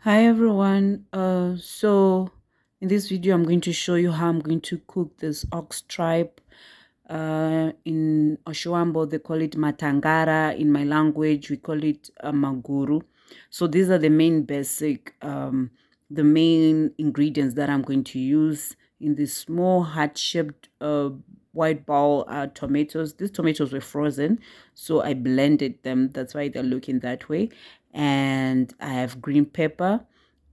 Hi everyone. So in this video, I'm going to show you how I'm going to cook this ox tripe. In Oshuambo, they call it matangara. In my language, we call it maguru. So these are the main basic, the main ingredients that I'm going to use in this small heart-shaped white bowl. Tomatoes. These tomatoes were frozen, so I blended them. That's why they're looking that way. And I have green pepper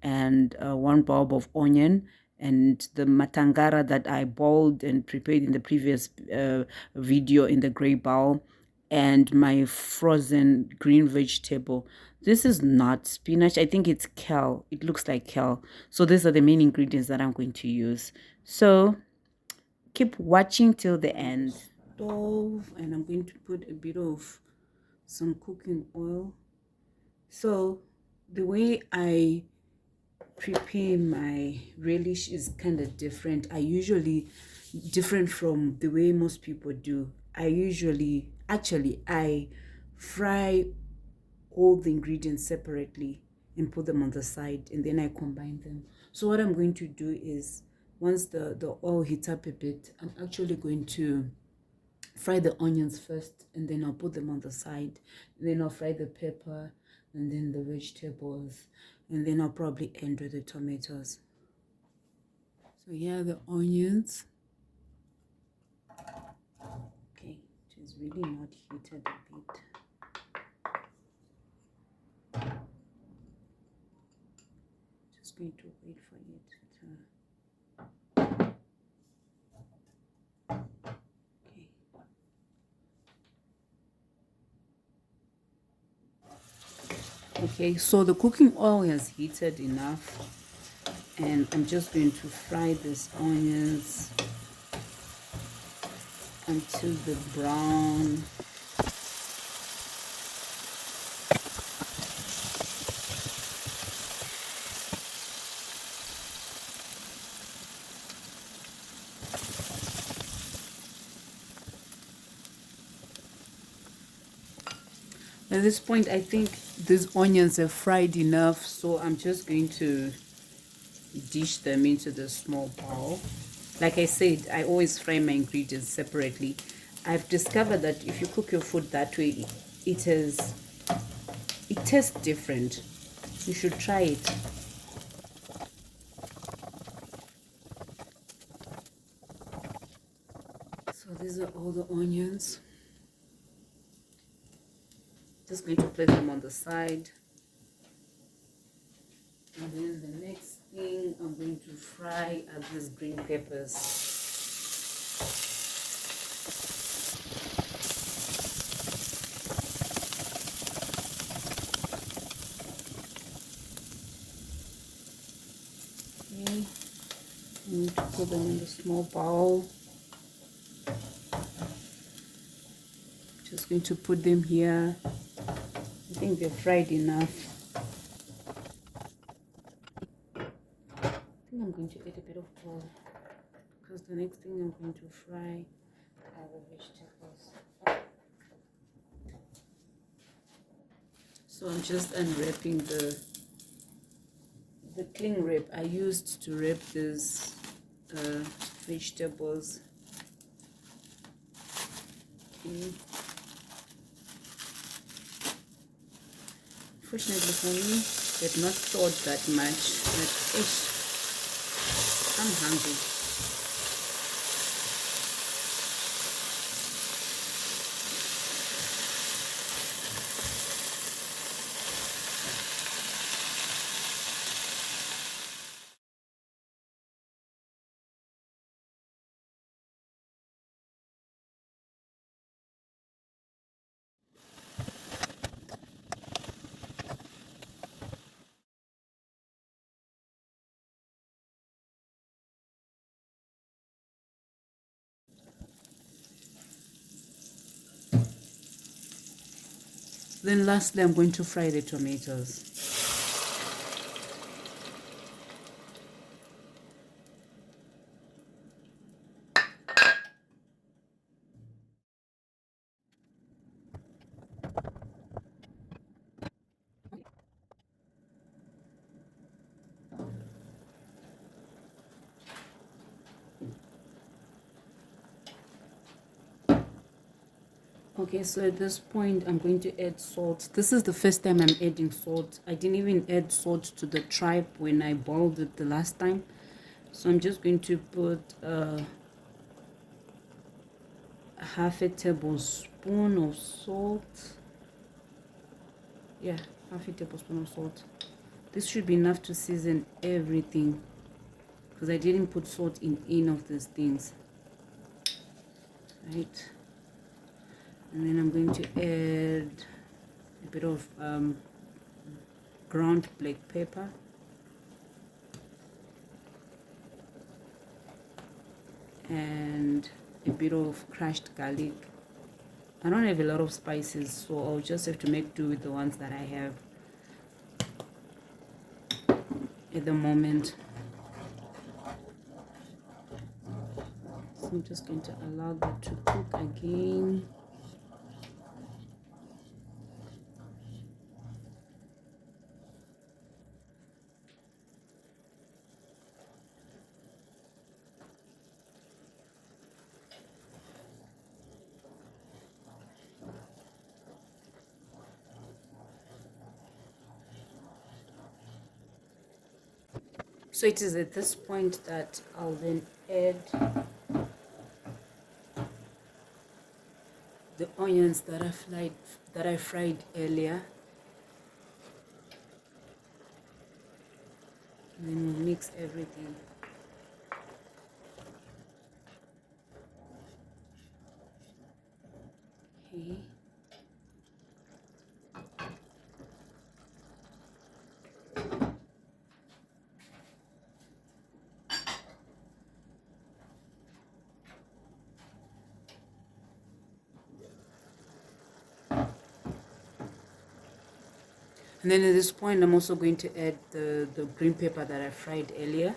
and one bulb of onion and the matangara that I boiled and prepared in the previous video in the gray bowl, and my frozen green vegetable. This is not spinach. I think it's kale. It looks like kale. So these are the main ingredients that I'm going to use. So keep watching till the end. Stove, and I'm going to put a bit of some cooking oil. So the way I prepare my relish is kind of different. I usually different from the way most people do. I usually I fry all the ingredients separately and put them on the side, and then I combine them. So what I'm going to do is, once the oil heats up a bit, I'm actually going to fry the onions first, and then I'll put them on the side. And then I'll fry the pepper and then the vegetables, and then I'll probably end with the tomatoes. So here are the onions. Okay, it is really not heated a bit. Just going to wait for it to. Okay. Okay, so the cooking oil has heated enough, and I'm just going to fry these onions until the brown. At this point, I think these onions are fried enough, so I'm just going to dish them into the small bowl. Like I said, I always fry my ingredients separately. I've discovered that if you cook your food that way, it tastes different. You should try it. So these are all the onions. Just going to place them on the side. And then the next thing I'm going to fry are these green peppers. Okay, I need to put them in the small bowl. Just going to put them here. I think they're fried enough. I think I'm going to add a bit of oil, because the next thing I'm going to fry are the vegetables. So I'm just unwrapping the cling wrap I used to wrap these vegetables. Okay. Fortunately for me, they've not thawed that much. But I'm hungry. Then lastly, I'm going to fry the tomatoes. Okay, so at this point I'm going to add salt. This is the first time I'm adding salt. I didn't even add salt to the tripe when I boiled it the last time. So I'm just going to put half a tablespoon of salt. Yeah, half a tablespoon of salt. This should be enough to season everything, because I didn't put salt in any of these things. Right, and then I'm going to add a bit of ground black pepper, and a bit of crushed garlic. I don't have a lot of spices, so I'll just have to make do with the ones that I have at the moment. So I'm just going to allow that to cook again. So it is at this point that I'll then add the onions that I fried earlier. And then we'll mix everything. Okay. And then at this point, I'm also going to add the green pepper that I fried earlier.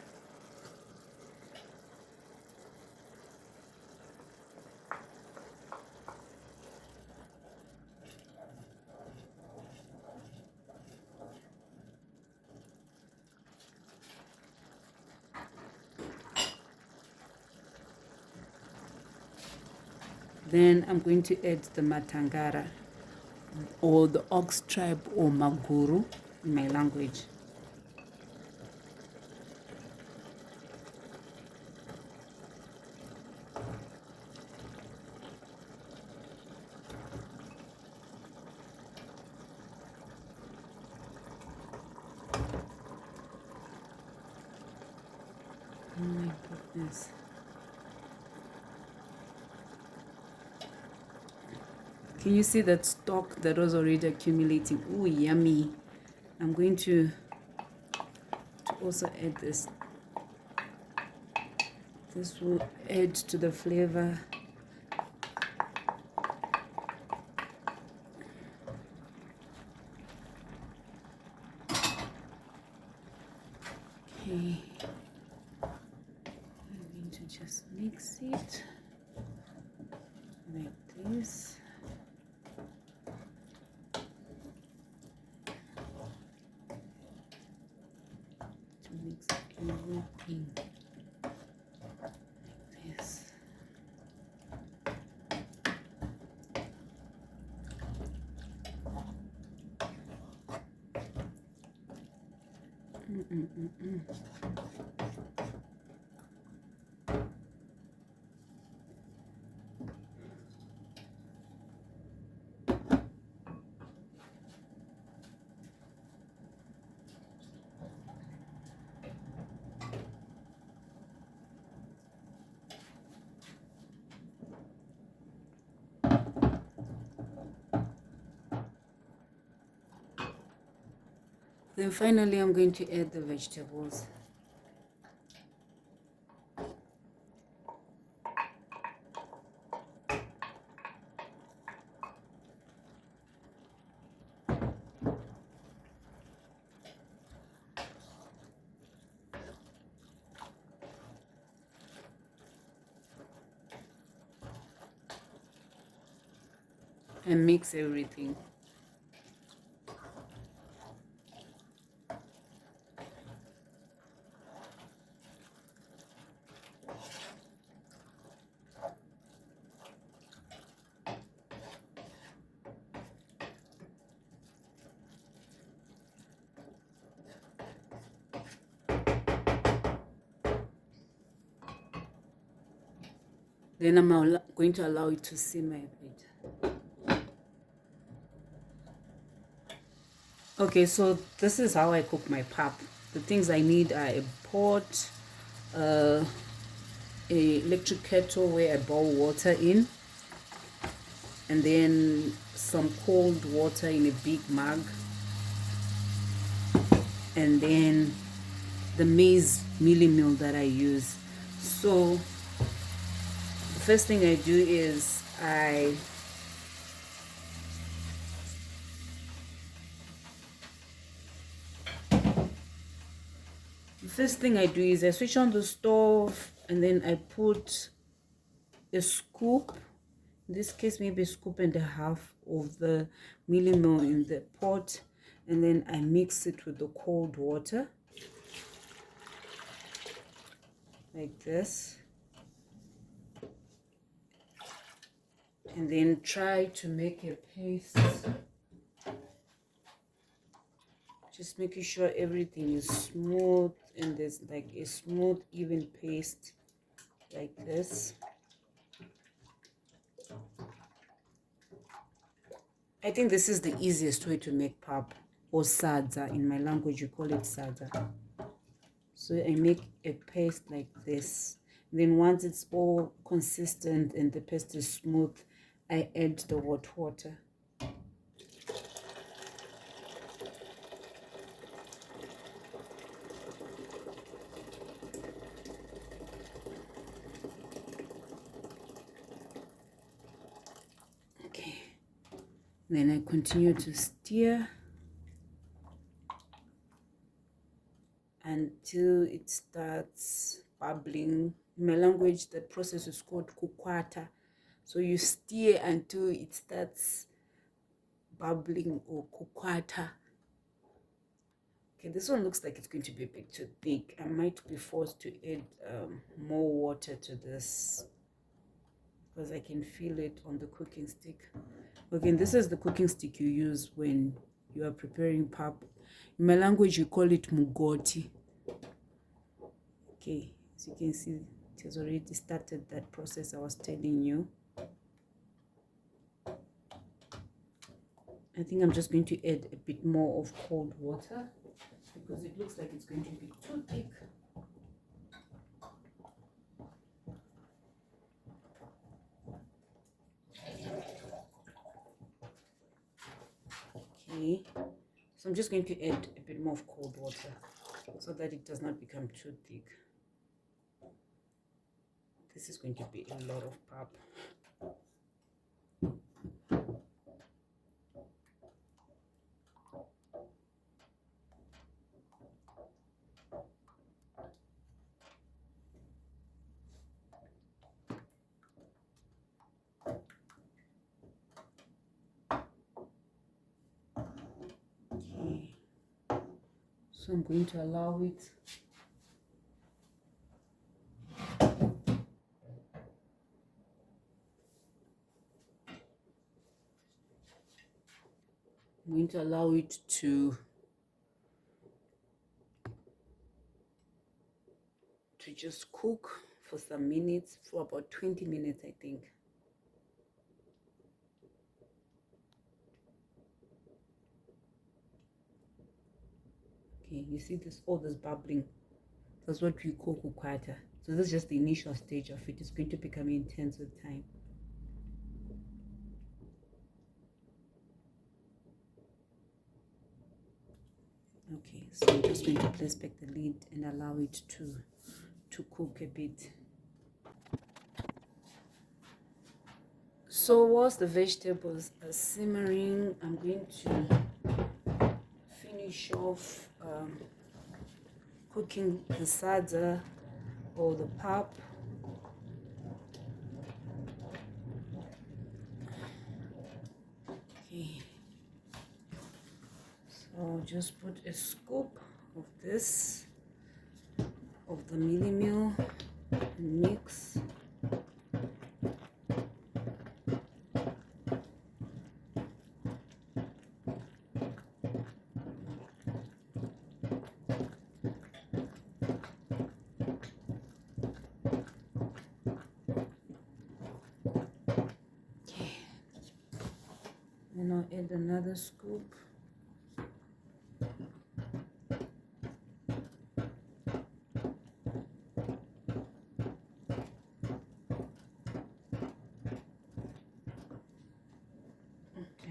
Then I'm going to add the matangara, or the ox tripe, or maguru in my language. Oh my goodness. Can you see that stock that was already accumulating? Oh, yummy. I'm going to also add this. This will add to the flavor. Okay. I'm going to just mix it like this. To mix everything like this. Then finally, I'm going to add the vegetables. And mix everything. Then I'm going to allow it to simmer a bit. Okay, so this is how I cook my pap. The things I need are a pot, a electric kettle where I boil water in, and then some cold water in a big mug, and then the maize mealie meal that I use. So the first thing I do is I switch on the stove, and then I put a scoop, in this case maybe a scoop and a half of the mealie meal in the pot, and then I mix it with the cold water like this, and then try to make a paste, just making sure everything is smooth and there's like a smooth even paste like this. I think this is the easiest way to make pap, or sadza. In my language you call it sadza. So I make a paste like this. Then once it's all consistent and the paste is smooth, I add the hot water. Okay. Then I continue to stir until it starts bubbling. In my language, that process is called kukwata. So you stir until it starts bubbling, or kukwata. Okay, this one looks like it's going to be a bit too thick. I might be forced to add more water to this, because I can feel it on the cooking stick. Again, this is the cooking stick you use when you are preparing pap. In my language, you call it mugoti. Okay, as you can see, it has already started that process I was telling you. I think I'm just going to add a bit more of cold water, because it looks like it's going to be too thick. Okay, so I'm just going to add a bit more of cold water so that it does not become too thick. This is going to be a lot of pap. Okay, so I'm going to allow it. I'm going to allow it to just cook for some minutes, for about 20 minutes, I think. Okay, you see this, all this bubbling. That's what we call kukwata. So this is just the initial stage of it. It's going to become intense with time. Okay, so I'm just going to place back the lid and allow it to cook a bit. So whilst the vegetables are simmering, I'm going to finish off cooking the sadza, or the pap. Okay, so I'll just put a scoop of this, of the mealie meal, and mix. now add another scoop.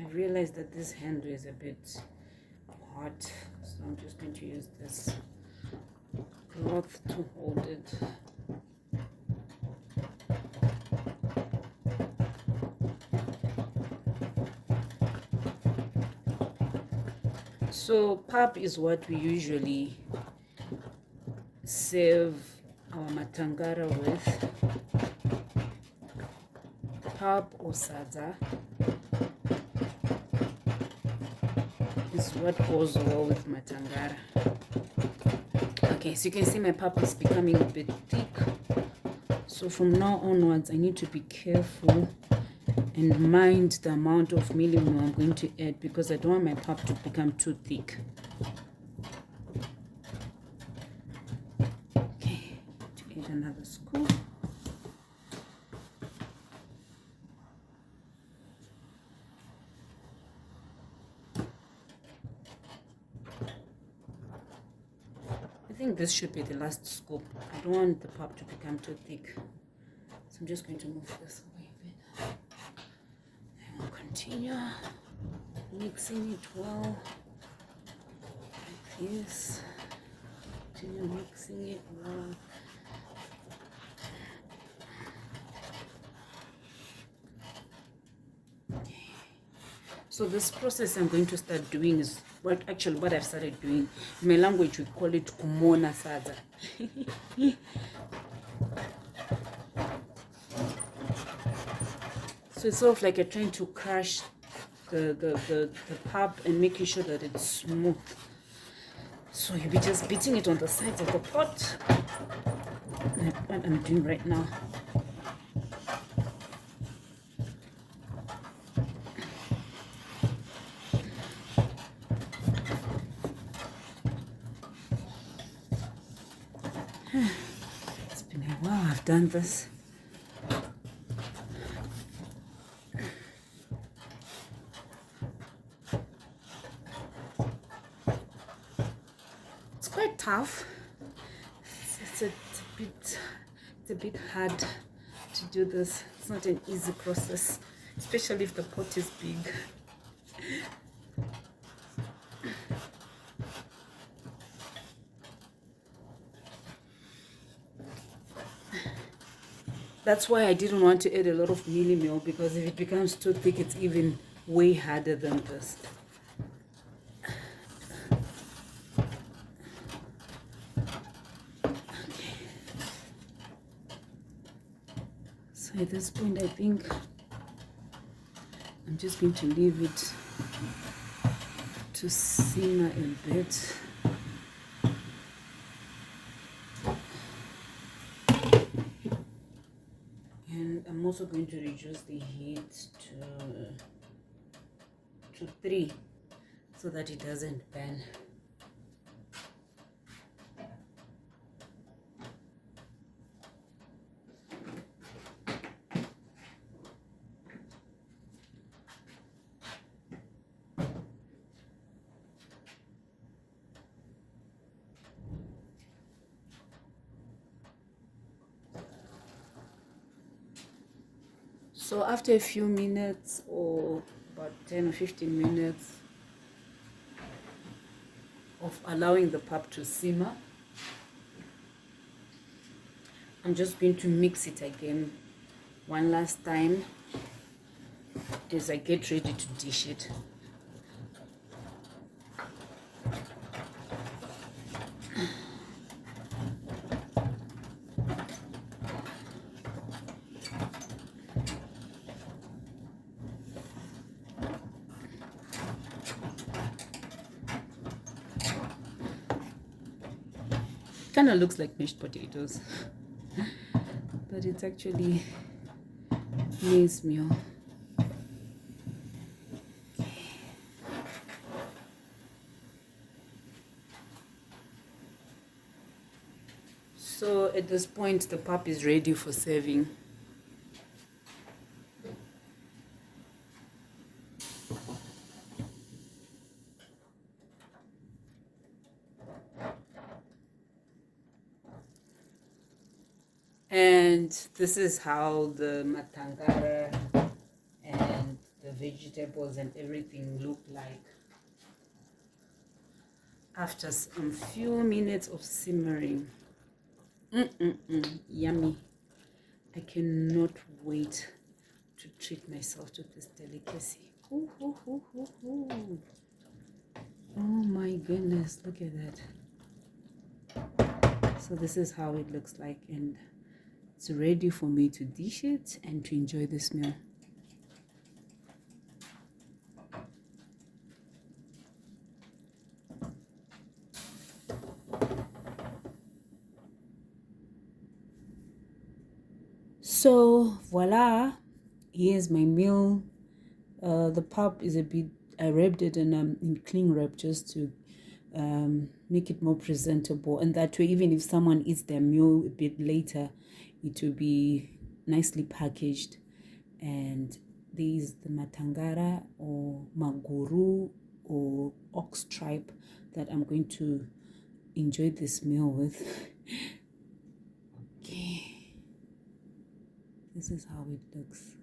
I realized that this handle is a bit hot, so I'm just going to use this cloth to hold it. So pap is what we usually serve our matangara with. Pap or sadza is what goes well with matangara. Okay, so you can see my pap is becoming a bit thick. So from now onwards, I need to be careful and mind the amount of mealie meal I'm going to add, because I don't want my pap to become too thick. Okay, to add another scoop. I think this should be the last scoop. I don't want the pap to become too thick. So I'm just going to move this away a bit. I will continue mixing it well, like this. Continue mixing it well. Okay. So this process I'm going to start doing is what I've started doing. In my language we call it kumona sadza. So it's sort of like you're trying to crush the pap and making sure that it's smooth. So you'll be just beating it on the sides of the pot, like what I'm doing right now. It's been a while I've done this. It's quite tough. It's a bit hard to do this. It's not an easy process, especially if the pot is big. That's why I didn't want to add a lot of mealie meal, because if it becomes too thick, it's even way harder than this. So at this point, I think I'm just going to leave it to simmer a bit. And I'm also going to reduce the heat to 3 so that it doesn't burn. So after a few minutes, or about 10 or 15 minutes of allowing the pap to simmer, I'm just going to mix it again one last time as I get ready to dish it. Kind of looks like mashed potatoes, but it's actually maize meal. So at this point, the pap is ready for serving. And this is how the matangara and the vegetables and everything look like after some few minutes of simmering. Yummy. I cannot wait to treat myself to this delicacy. Ooh, ooh, ooh, ooh, ooh. Oh my goodness, look at that. So this is how it looks like, and it's ready for me to dish it and to enjoy this meal. So voila, here's my meal. The pap is a bit, I wrapped it in cling wrap just to make it more presentable, and that way even if someone eats their meal a bit later, it will be nicely packaged. And there is the matangara or maguru or ox tripe that I'm going to enjoy this meal with. Okay, this is how it looks,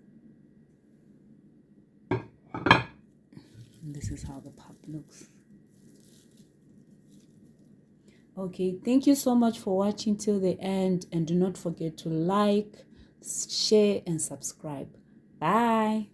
and this is how the pap looks. Okay, thank you so much for watching till the end, and do not forget to like, share and subscribe. Bye.